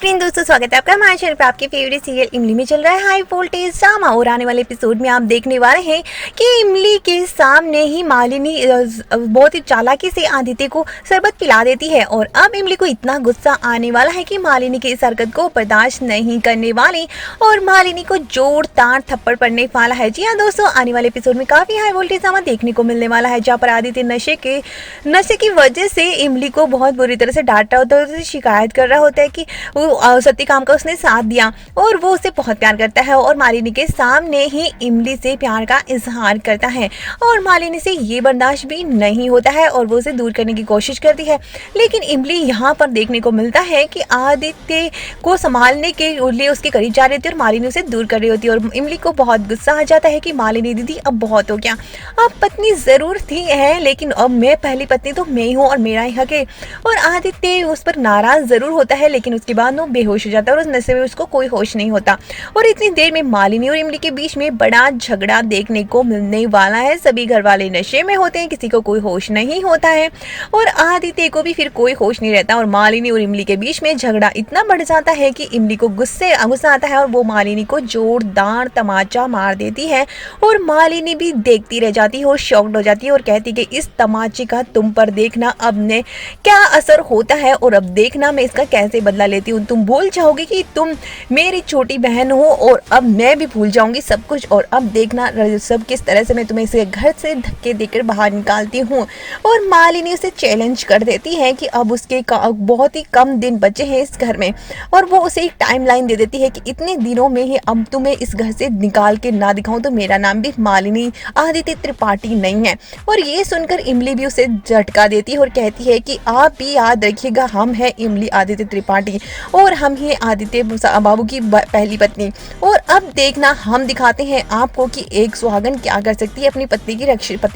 Friend दोस्तों, स्वागत है आपका हमारे चैनल पर। आपके फेवरेट सीरियल इमली में चल रहा है हाई वोल्टेज ड्रामा और आने वाले एपिसोड में आप देखने वाले हैं कि इमली के सामने ही मालिनी बहुत ही चालाकी से आदित्य को शरबत पिला देती है और अब इमली को इतना गुस्सा आने वाला है कि मालिनी की इस हरकत को बर्दाश्त नहीं करने वाली और मालिनी को जोरदार थप्पड़ पड़ने वाला है। जी हाँ दोस्तों, आने वाले एपिसोड में काफी हाई वोल्टेज ड्रामा देखने को मिलने वाला है, जहाँ पर आदित्य नशे की वजह से इमली को बहुत बुरी तरह से डांटा होता है, उससे शिकायत कर रहा होता है कि वो सत्यकाम का उसने साथ दिया और वो उसे बहुत प्यार करता है और मालिनी के सामने ही इमली से प्यार का इजहार करता है और मालिनी से ये बर्दाश्त भी नहीं होता है और वो उसे दूर करने की कोशिश करती है। लेकिन इमली यहाँ पर देखने को मिलता है कि आदित्य को संभालने के लिए उसके करीब जा रही थी और मालिनी उसे दूर कर रही होती है और इमली को बहुत गुस्सा आ जाता है कि मालिनी दीदी अब बहुत हो गया, अब पत्नी जरूर थी है लेकिन अब मैं पहली पत्नी तो मैं ही हूँ और मेरा ही हक है। और आदित्य उस पर नाराज जरूर होता है लेकिन उसके बाद वो बेहोश हो जाता है और उस नशे में उसको कोई होश नहीं होता और इतनी देर में मालिनी और इमली के बीच में बड़ा झगड़ा देखने को मिलने वाला है। सभी घर वाले नशे में होते हैं, किसी को कोई होश नहीं होता है और आदित्य को भी फिर कोई होश नहीं रहता और मालिनी और इमली के बीच में झगड़ा इतना बढ़ जाता है कि इमली को गुस्सा आता है और वो मालिनी को जोरदार तमाचा मार देती है और मालिनी भी देखती रह जाती है और शॉक्ड हो जाती है और कहती है कि इस तमाचे का तुम पर देखना अब ने क्या असर होता है और अब देखना मैं इसका कैसे बदला लेती हूँ। तुम भूल जाओगे कि तुम मेरी छोटी बहन हो और अब मैं भी भूल जाऊंगी सब कुछ और अब देखना सब किस तरह से मैं तुम्हें इसे घर से धक्के देकर बाहर निकालती हूँ। और मालिनी उसे चैलेंज कर देती है कि अब उसके बहुत ही कम दिन बचे हैं इस घर में और वो उसे एक टाइम लाइन दे देती है कि इतने दिनों में ही अब तुम्हें इस घर से निकाल के ना दिखाऊं तो मेरा नाम भी मालिनी आदित्य त्रिपाठी नहीं है। और ये सुनकर इमली भी उसे झटका देती है और कहती है कि आप भी याद रखिएगा, हम हैं इमली आदित्य त्रिपाठी और हम ही आदित्य बाबू की पहली पत्नी और अब देखना हम दिखाते हैं आपको कि एक सुहागन क्या कर सकती है अपनी पति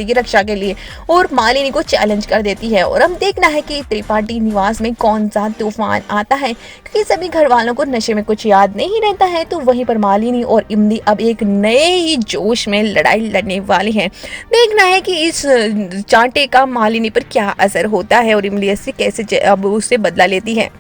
की रक्षा के लिए। और मालिनी को चैलेंज कर देती है और अब देखना है कि त्रिपाठी निवास में कौन सा तूफान आता है, क्योंकि सभी घर वालों को नशे में कुछ याद नहीं रहता है। तो वहीं पर मालिनी और इमली अब एक नए ही जोश में लड़ाई लड़ने वाली है। देखना है कि इस चांटे का मालिनी पर क्या असर होता है और इमली से कैसे अब उससे बदला लेती है।